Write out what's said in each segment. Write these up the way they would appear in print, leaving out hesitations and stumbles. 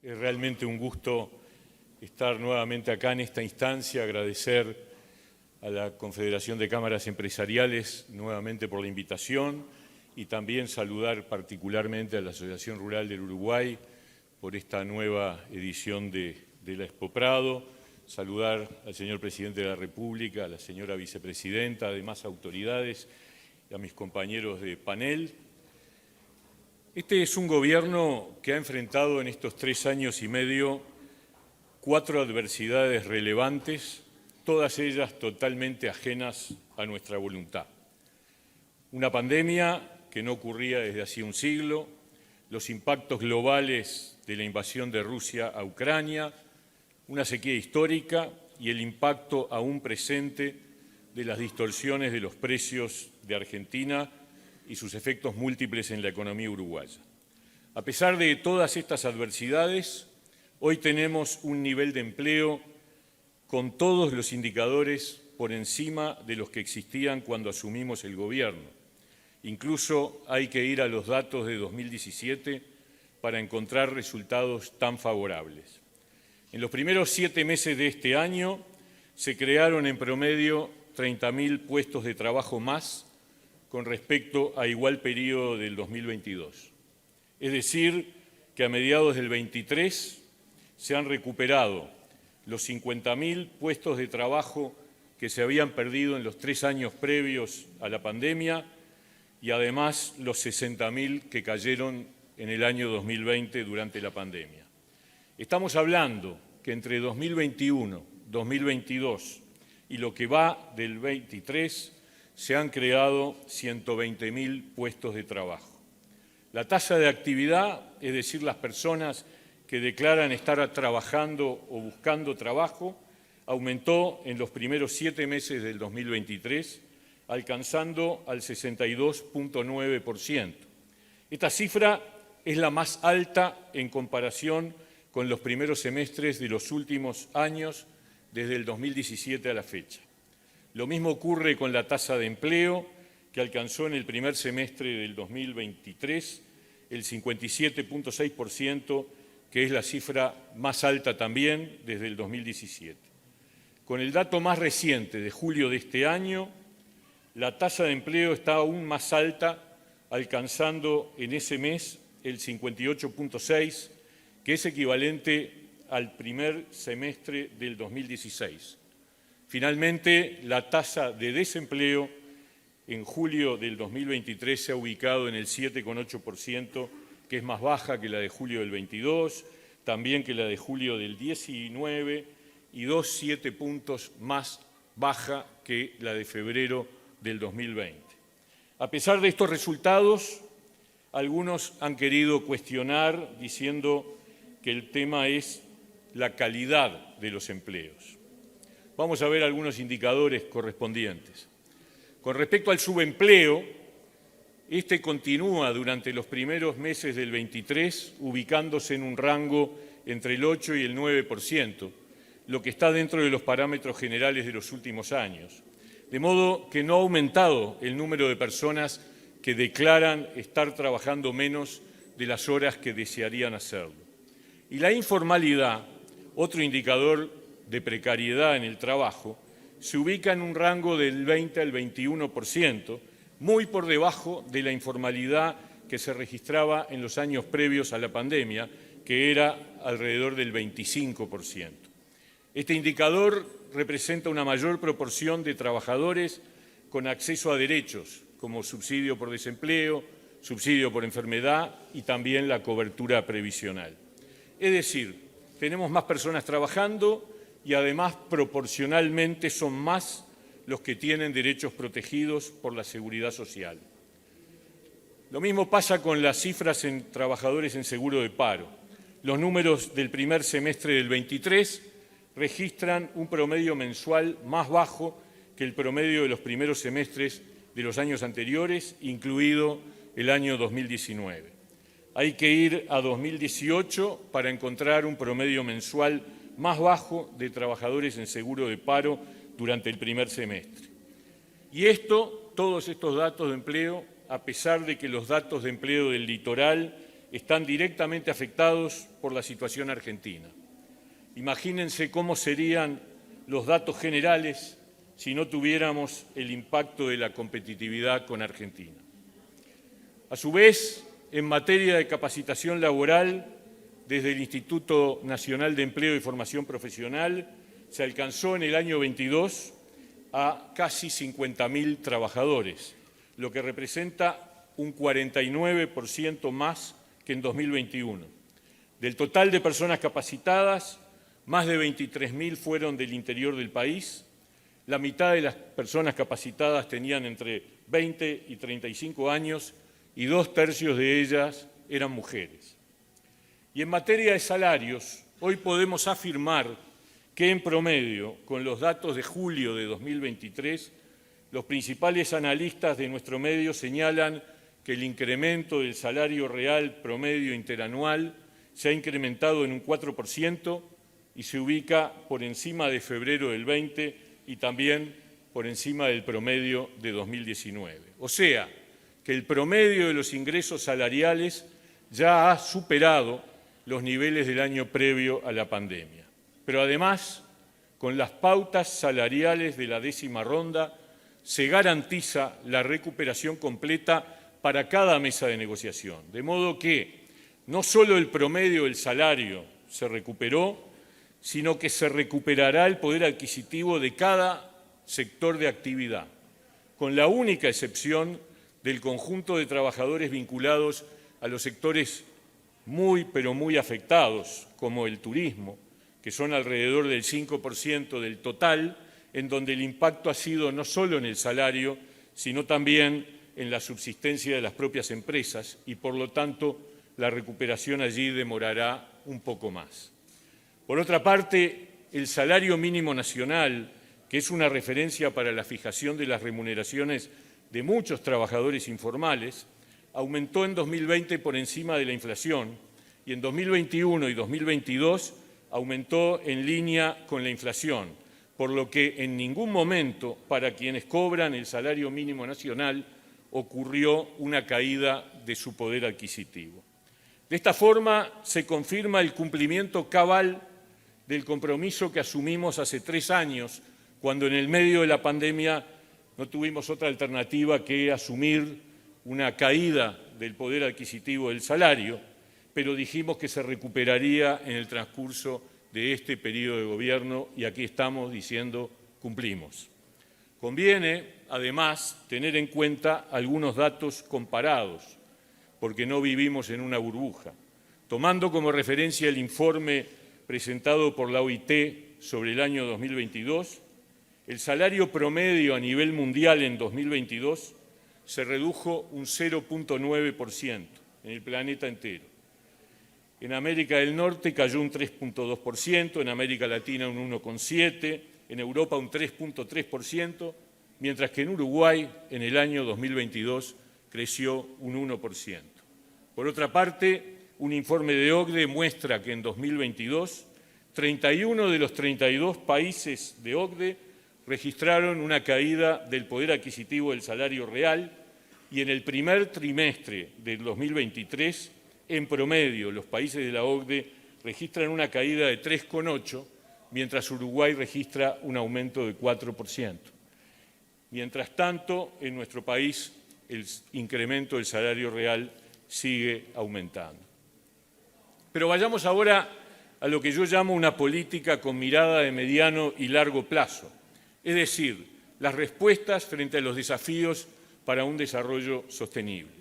Es realmente un gusto estar nuevamente acá en esta instancia, agradecer a la Confederación de Cámaras Empresariales nuevamente por la invitación y también saludar particularmente a la Asociación Rural del Uruguay por esta nueva edición de la Expo Prado, saludar al señor Presidente de la República, a la señora Vicepresidenta, además autoridades y a mis compañeros de panel. Este es un gobierno que ha enfrentado en estos 3 años y medio 4 adversidades relevantes, todas ellas totalmente ajenas a nuestra voluntad. Una pandemia que no ocurría desde hacía un siglo, los impactos globales de la invasión de Rusia a Ucrania, una sequía histórica y el impacto aún presente de las distorsiones de los precios de Argentina y sus efectos múltiples en la economía uruguaya. A pesar de todas estas adversidades, hoy tenemos un nivel de empleo con todos los indicadores por encima de los que existían cuando asumimos el gobierno. Incluso hay que ir a los datos de 2017 para encontrar resultados tan favorables. En los primeros 7 meses de este año se crearon en promedio 30.000 puestos de trabajo más con respecto a igual periodo del 2022. Es decir, que a mediados del 23 se han recuperado los 50.000 puestos de trabajo que se habían perdido en los 3 años previos a la pandemia y además los 60.000 que cayeron en el año 2020 durante la pandemia. Estamos hablando que entre 2021, 2022 y lo que va del 23 se han creado 120.000 puestos de trabajo. La tasa de actividad, es decir, las personas que declaran estar trabajando o buscando trabajo, aumentó en los primeros 7 meses del 2023, alcanzando al 62,9%. Esta cifra es la más alta en comparación con los primeros semestres de los últimos años, desde el 2017 a la fecha. Lo mismo ocurre con la tasa de empleo, que alcanzó en el primer semestre del 2023 el 57,6%, que es la cifra más alta también desde el 2017. Con el dato más reciente de julio de este año, la tasa de empleo está aún más alta, alcanzando en ese mes el 58,6%, que es equivalente al primer semestre del 2016. Finalmente, la tasa de desempleo en julio del 2023 se ha ubicado en el 7,8%, que es más baja que la de julio del 22, también que la de julio del 19 y 2,7 puntos más baja que la de febrero del 2020. A pesar de estos resultados, algunos han querido cuestionar diciendo que el tema es la calidad de los empleos. Vamos a ver algunos indicadores correspondientes. Con respecto al subempleo, este continúa durante los primeros meses del 23, ubicándose en un rango entre el 8 y el 9%, lo que está dentro de los parámetros generales de los últimos años. De modo que no ha aumentado el número de personas que declaran estar trabajando menos de las horas que desearían hacerlo. Y la informalidad, otro indicador de precariedad en el trabajo, se ubica en un rango del 20 al 21%, muy por debajo de la informalidad que se registraba en los años previos a la pandemia, que era alrededor del 25%. Este indicador representa una mayor proporción de trabajadores con acceso a derechos, como subsidio por desempleo, subsidio por enfermedad y también la cobertura previsional. Es decir, tenemos más personas trabajando y además proporcionalmente son más los que tienen derechos protegidos por la seguridad social. Lo mismo pasa con las cifras en trabajadores en seguro de paro. Los números del primer semestre del 23 registran un promedio mensual más bajo que el promedio de los primeros semestres de los años anteriores, incluido el año 2019. Hay que ir a 2018 para encontrar un promedio mensual más bajo de trabajadores en seguro de paro durante el primer semestre. Y todos estos datos de empleo, a pesar de que los datos de empleo del litoral están directamente afectados por la situación argentina. Imagínense cómo serían los datos generales si no tuviéramos el impacto de la competitividad con Argentina. A su vez, en materia de capacitación laboral, desde el Instituto Nacional de Empleo y Formación Profesional, se alcanzó en el año 22 a casi 50.000 trabajadores, lo que representa un 49% más que en 2021. Del total de personas capacitadas, más de 23.000 fueron del interior del país. La mitad de las personas capacitadas tenían entre 20 y 35 años y 2/3 de ellas eran mujeres. Y en materia de salarios, hoy podemos afirmar que en promedio, con los datos de julio de 2023, los principales analistas de nuestro medio señalan que el incremento del salario real promedio interanual se ha incrementado en un 4% y se ubica por encima de febrero del 20 y también por encima del promedio de 2019. O sea, que el promedio de los ingresos salariales ya ha superado los niveles del año previo a la pandemia. Pero además, con las pautas salariales de la 10ª ronda, se garantiza la recuperación completa para cada mesa de negociación. De modo que no solo el promedio del salario se recuperó, sino que se recuperará el poder adquisitivo de cada sector de actividad, con la única excepción del conjunto de trabajadores vinculados a los sectores pero muy afectados, como el turismo, que son alrededor del 5% del total, en donde el impacto ha sido no solo en el salario, sino también en la subsistencia de las propias empresas y, por lo tanto, la recuperación allí demorará un poco más. Por otra parte, el salario mínimo nacional, que es una referencia para la fijación de las remuneraciones de muchos trabajadores informales, aumentó en 2020 por encima de la inflación y en 2021 y 2022 aumentó en línea con la inflación, por lo que en ningún momento para quienes cobran el salario mínimo nacional ocurrió una caída de su poder adquisitivo. De esta forma se confirma el cumplimiento cabal del compromiso que asumimos hace 3 años, cuando en el medio de la pandemia no tuvimos otra alternativa que asumir una caída del poder adquisitivo del salario, pero dijimos que se recuperaría en el transcurso de este periodo de gobierno y aquí estamos diciendo cumplimos. Conviene, además, tener en cuenta algunos datos comparados, porque no vivimos en una burbuja. Tomando como referencia el informe presentado por la OIT sobre el año 2022, el salario promedio a nivel mundial en 2022 se redujo un 0,9% en el planeta entero. En América del Norte cayó un 3,2%, en América Latina un 1,7%, en Europa un 3,3%, mientras que en Uruguay en el año 2022 creció un 1%. Por otra parte, un informe de OCDE muestra que en 2022 31 de los 32 países de OCDE registraron una caída del poder adquisitivo del salario real y en el primer trimestre del 2023, en promedio, los países de la OCDE registran una caída de 3,8%, mientras Uruguay registra un aumento de 4%. Mientras tanto, en nuestro país el incremento del salario real sigue aumentando. Pero vayamos ahora a lo que yo llamo una política con mirada de mediano y largo plazo, es decir, las respuestas frente a los desafíos para un desarrollo sostenible.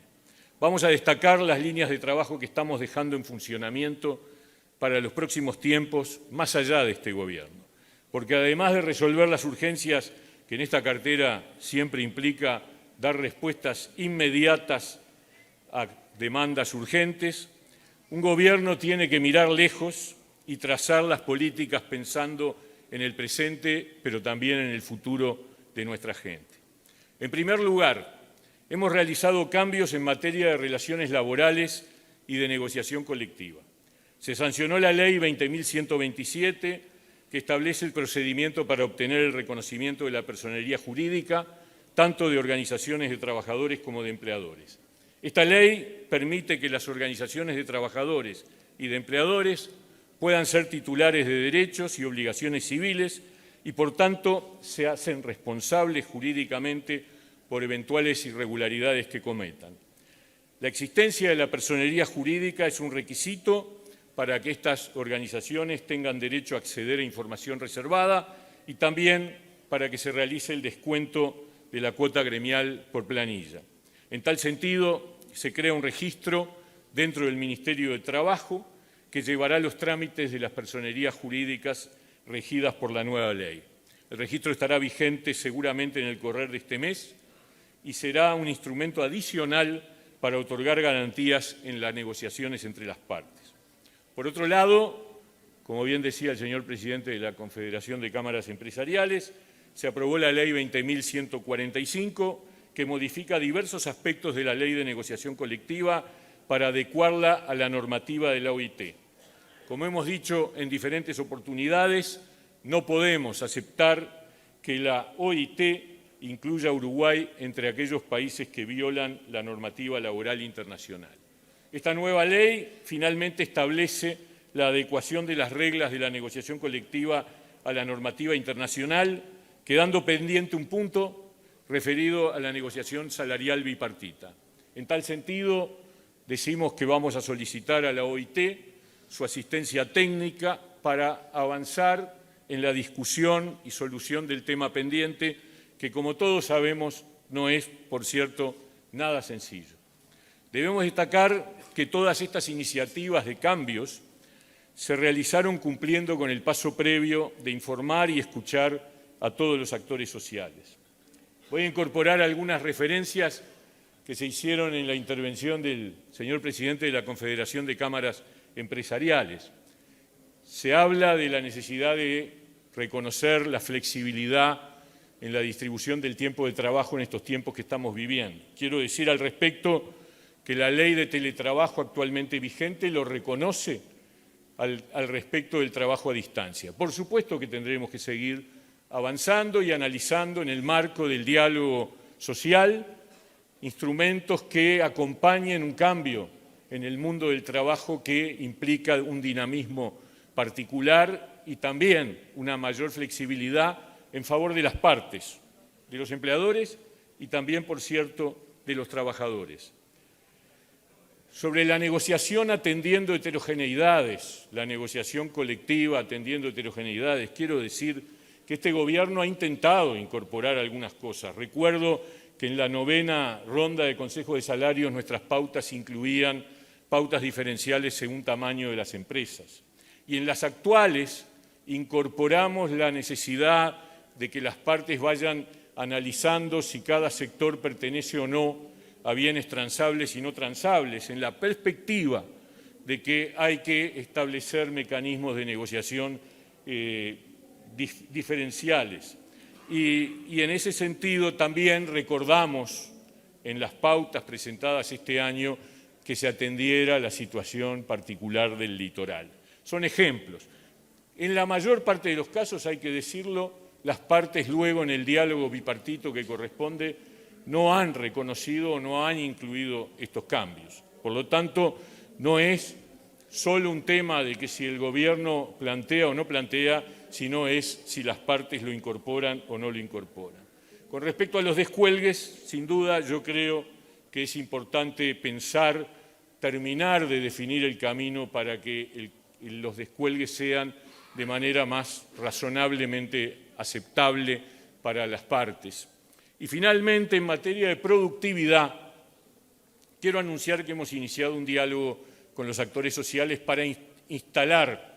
Vamos a destacar las líneas de trabajo que estamos dejando en funcionamiento para los próximos tiempos, más allá de este gobierno, porque además de resolver las urgencias que en esta cartera siempre implica dar respuestas inmediatas a demandas urgentes, un gobierno tiene que mirar lejos y trazar las políticas pensando en el presente, pero también en el futuro de nuestra gente. En primer lugar, hemos realizado cambios en materia de relaciones laborales y de negociación colectiva. Se sancionó la Ley 20.127, que establece el procedimiento para obtener el reconocimiento de la personería jurídica, tanto de organizaciones de trabajadores como de empleadores. Esta ley permite que las organizaciones de trabajadores y de empleadores puedan ser titulares de derechos y obligaciones civiles y, por tanto, se hacen responsables jurídicamente por eventuales irregularidades que cometan. La existencia de la personería jurídica es un requisito para que estas organizaciones tengan derecho a acceder a información reservada y también para que se realice el descuento de la cuota gremial por planilla. En tal sentido, se crea un registro dentro del Ministerio de Trabajo que llevará los trámites de las personerías jurídicas regidas por la nueva ley. El registro estará vigente seguramente en el correr de este mes y será un instrumento adicional para otorgar garantías en las negociaciones entre las partes. Por otro lado, como bien decía el señor presidente de la Confederación de Cámaras Empresariales, se aprobó la Ley 20.145, que modifica diversos aspectos de la Ley de Negociación Colectiva para adecuarla a la normativa de la OIT. Como hemos dicho en diferentes oportunidades, no podemos aceptar que la OIT incluya a Uruguay entre aquellos países que violan la normativa laboral internacional. Esta nueva ley finalmente establece la adecuación de las reglas de la negociación colectiva a la normativa internacional, quedando pendiente un punto referido a la negociación salarial bipartita. En tal sentido, decimos que vamos a solicitar a la OIT su asistencia técnica para avanzar en la discusión y solución del tema pendiente, que como todos sabemos no es, por cierto, nada sencillo. Debemos destacar que todas estas iniciativas de cambios se realizaron cumpliendo con el paso previo de informar y escuchar a todos los actores sociales. Voy a incorporar algunas referencias que se hicieron en la intervención del señor presidente de la Confederación de Cámaras Empresariales. Se habla de la necesidad de reconocer la flexibilidad en la distribución del tiempo de trabajo en estos tiempos que estamos viviendo. Quiero decir al respecto que la ley de teletrabajo actualmente vigente lo reconoce al respecto del trabajo a distancia. Por supuesto que tendremos que seguir avanzando y analizando en el marco del diálogo social instrumentos que acompañen un cambio en el mundo del trabajo que implica un dinamismo particular y también una mayor flexibilidad en favor de las partes, de los empleadores y también, por cierto, de los trabajadores. Sobre la negociación atendiendo heterogeneidades, la negociación colectiva atendiendo heterogeneidades, quiero decir que este gobierno ha intentado incorporar algunas cosas. Recuerdo que en la 9ª ronda de Consejo de Salarios nuestras pautas incluían pautas diferenciales según tamaño de las empresas. Y en las actuales incorporamos la necesidad de que las partes vayan analizando si cada sector pertenece o no a bienes transables y no transables, en la perspectiva de que hay que establecer mecanismos de negociación diferenciales. Y en ese sentido también recordamos en las pautas presentadas este año que se atendiera la situación particular del litoral. Son ejemplos. En la mayor parte de los casos, hay que decirlo, las partes luego en el diálogo bipartito que corresponde no han reconocido o no han incluido estos cambios. Por lo tanto, no es solo un tema de que si el gobierno plantea o no plantea, sino es si las partes lo incorporan o no lo incorporan. Con respecto a los descuelgues, sin duda yo creo que es importante pensar, terminar de definir el camino para que los descuelgues sean de manera más razonablemente aceptable para las partes. Y finalmente, en materia de productividad, quiero anunciar que hemos iniciado un diálogo con los actores sociales para instalar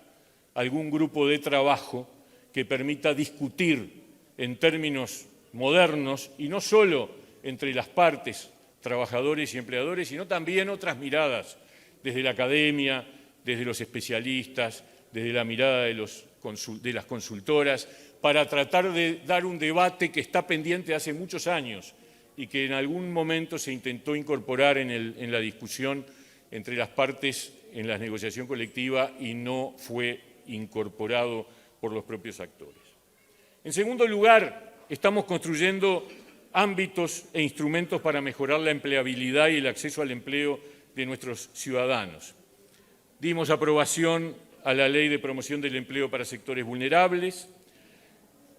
algún grupo de trabajo que permita discutir en términos modernos y no solo entre las partes, trabajadores y empleadores, sino también otras miradas, desde la academia, desde los especialistas, desde la mirada de las consultoras, para tratar de dar un debate que está pendiente hace muchos años y que en algún momento se intentó incorporar en la discusión entre las partes en la negociación colectiva y no fue incorporado por los propios actores. En segundo lugar, estamos construyendo ámbitos e instrumentos para mejorar la empleabilidad y el acceso al empleo de nuestros ciudadanos. Dimos aprobación a la Ley de Promoción del Empleo para sectores vulnerables.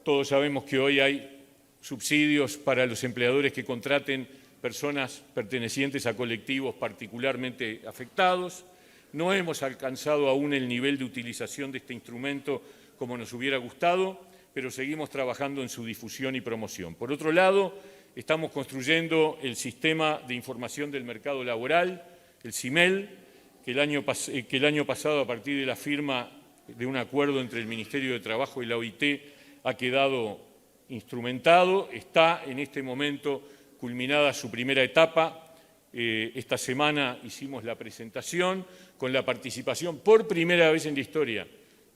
Todos sabemos que hoy hay subsidios para los empleadores que contraten personas pertenecientes a colectivos particularmente afectados. No hemos alcanzado aún el nivel de utilización de este instrumento como nos hubiera gustado, pero seguimos trabajando en su difusión y promoción. Por otro lado, estamos construyendo el Sistema de Información del Mercado Laboral, el SIMEL, que el año pasado, a partir de la firma de un acuerdo entre el Ministerio de Trabajo y la OIT, ha quedado instrumentado. Está en este momento culminada su primera etapa. Esta semana hicimos la presentación con la participación por primera vez en la historia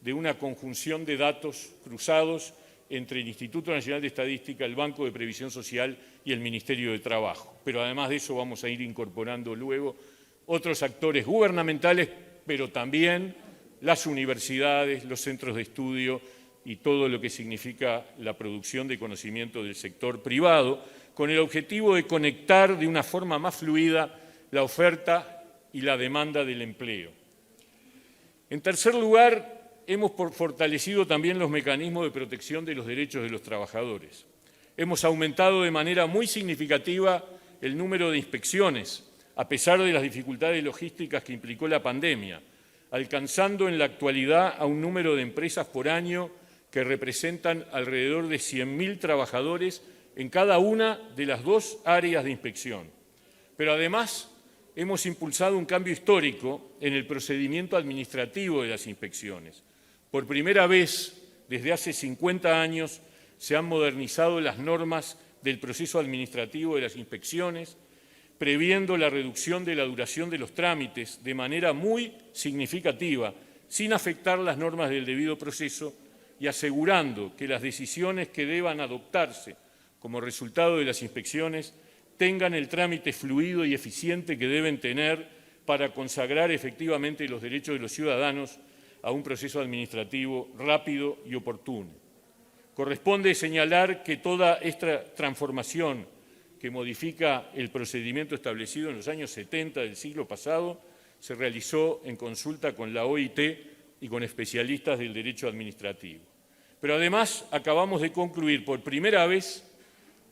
de una conjunción de datos cruzados entre el Instituto Nacional de Estadística, el Banco de Previsión Social y el Ministerio de Trabajo. Pero además de eso vamos a ir incorporando luego otros actores gubernamentales, pero también las universidades, los centros de estudio y todo lo que significa la producción de conocimiento del sector privado, con el objetivo de conectar de una forma más fluida la oferta y la demanda del empleo. En tercer lugar, hemos fortalecido también los mecanismos de protección de los derechos de los trabajadores. Hemos aumentado de manera muy significativa el número de inspecciones, a pesar de las dificultades logísticas que implicó la pandemia, alcanzando en la actualidad a un número de empresas por año que representan alrededor de 100.000 trabajadores en cada una de las dos áreas de inspección. Pero además hemos impulsado un cambio histórico en el procedimiento administrativo de las inspecciones. Por primera vez, desde hace 50 años, se han modernizado las normas del proceso administrativo de las inspecciones, previendo la reducción de la duración de los trámites de manera muy significativa, sin afectar las normas del debido proceso y asegurando que las decisiones que deban adoptarse como resultado de las inspecciones tengan el trámite fluido y eficiente que deben tener para consagrar efectivamente los derechos de los ciudadanos a un proceso administrativo rápido y oportuno. Corresponde señalar que toda esta transformación que modifica el procedimiento establecido en los años 70 del siglo pasado se realizó en consulta con la OIT y con especialistas del derecho administrativo. Pero además acabamos de concluir por primera vez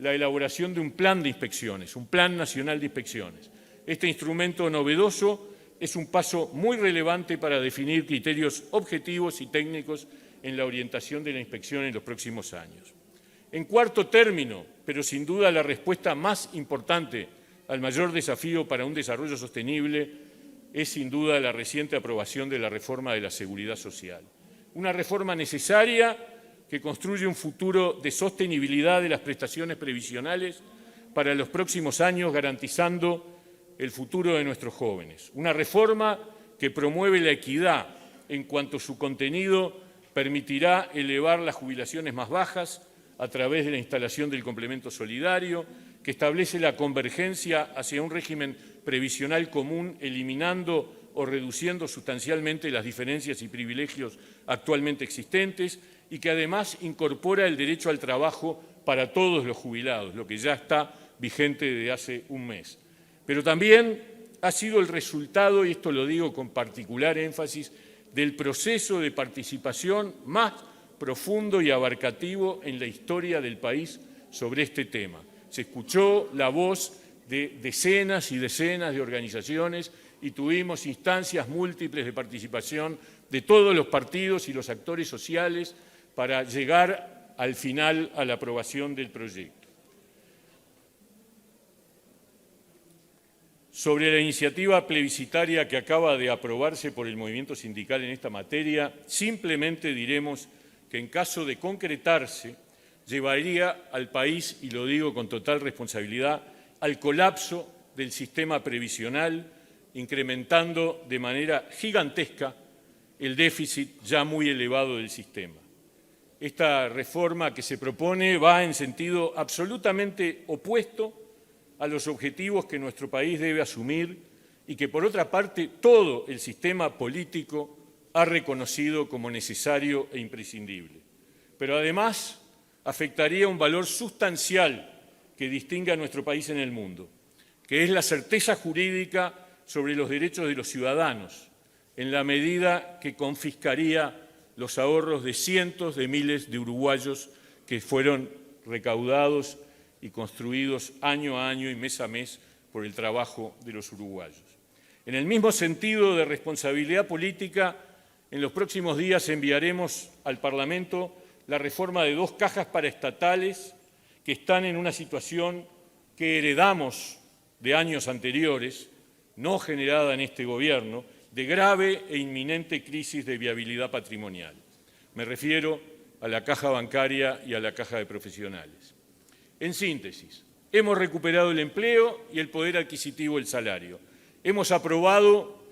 la elaboración de un plan de inspecciones, un Plan Nacional de Inspecciones. Este instrumento novedoso es un paso muy relevante para definir criterios objetivos y técnicos en la orientación de la inspección en los próximos años. En cuarto término, pero sin duda la respuesta más importante al mayor desafío para un desarrollo sostenible, es sin duda la reciente aprobación de la reforma de la Seguridad Social. Una reforma necesaria que construye un futuro de sostenibilidad de las prestaciones previsionales para los próximos años, garantizando el futuro de nuestros jóvenes. Una reforma que promueve la equidad en cuanto su contenido permitirá elevar las jubilaciones más bajas a través de la instalación del complemento solidario, que establece la convergencia hacia un régimen previsional común, eliminando o reduciendo sustancialmente las diferencias y privilegios actualmente existentes, y que además incorpora el derecho al trabajo para todos los jubilados, lo que ya está vigente desde hace un mes. Pero también ha sido el resultado, y esto lo digo con particular énfasis, del proceso de participación más profundo y abarcativo en la historia del país sobre este tema. Se escuchó la voz de decenas y decenas de organizaciones y tuvimos instancias múltiples de participación de todos los partidos y los actores sociales para llegar al final a la aprobación del proyecto. Sobre la iniciativa plebiscitaria que acaba de aprobarse por el movimiento sindical en esta materia, simplemente diremos que en caso de concretarse, llevaría al país, y lo digo con total responsabilidad, al colapso del sistema previsional, incrementando de manera gigantesca el déficit ya muy elevado del sistema. Esta reforma que se propone va en sentido absolutamente opuesto a los objetivos que nuestro país debe asumir y que, por otra parte, todo el sistema político ha reconocido como necesario e imprescindible. Pero además afectaría un valor sustancial que distingue a nuestro país en el mundo, que es la certeza jurídica sobre los derechos de los ciudadanos, en la medida que confiscaría los ahorros de cientos de miles de uruguayos que fueron recaudados y construidos año a año y mes a mes por el trabajo de los uruguayos. En el mismo sentido de responsabilidad política, en los próximos días enviaremos al Parlamento la reforma de 2 cajas paraestatales que están en una situación que heredamos de años anteriores, no generada en este gobierno, de grave e inminente crisis de viabilidad patrimonial. Me refiero a la caja bancaria y a la caja de profesionales. En síntesis, hemos recuperado el empleo y el poder adquisitivo del salario. Hemos aprobado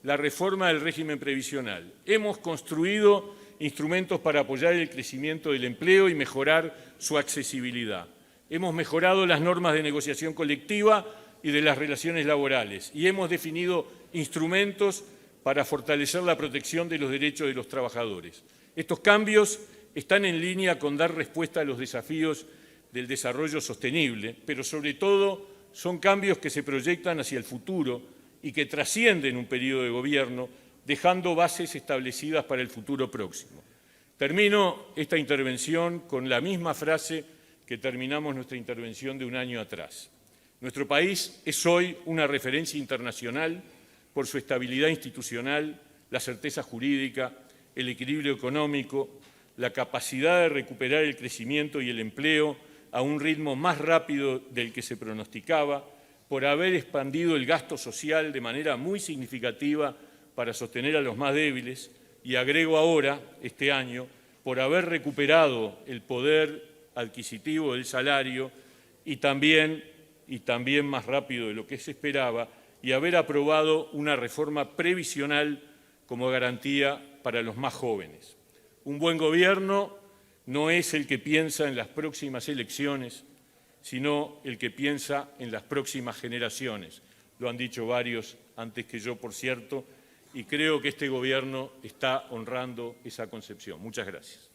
la reforma del régimen previsional. Hemos construido instrumentos para apoyar el crecimiento del empleo y mejorar su accesibilidad. Hemos mejorado las normas de negociación colectiva y de las relaciones laborales y hemos definido instrumentos para fortalecer la protección de los derechos de los trabajadores. Estos cambios están en línea con dar respuesta a los desafíos del desarrollo sostenible, pero sobre todo son cambios que se proyectan hacia el futuro y que trascienden un periodo de gobierno, dejando bases establecidas para el futuro próximo. Termino esta intervención con la misma frase que terminamos nuestra intervención de un año atrás. Nuestro país es hoy una referencia internacional por su estabilidad institucional, la certeza jurídica, el equilibrio económico, la capacidad de recuperar el crecimiento y el empleo a un ritmo más rápido del que se pronosticaba, por haber expandido el gasto social de manera muy significativa para sostener a los más débiles, y agrego ahora, este año, por haber recuperado el poder adquisitivo del salario y también más rápido de lo que se esperaba, y haber aprobado una reforma previsional como garantía para los más jóvenes. Un buen gobierno no es el que piensa en las próximas elecciones, sino el que piensa en las próximas generaciones. Lo han dicho varios antes que yo, por cierto, y creo que este gobierno está honrando esa concepción. Muchas gracias.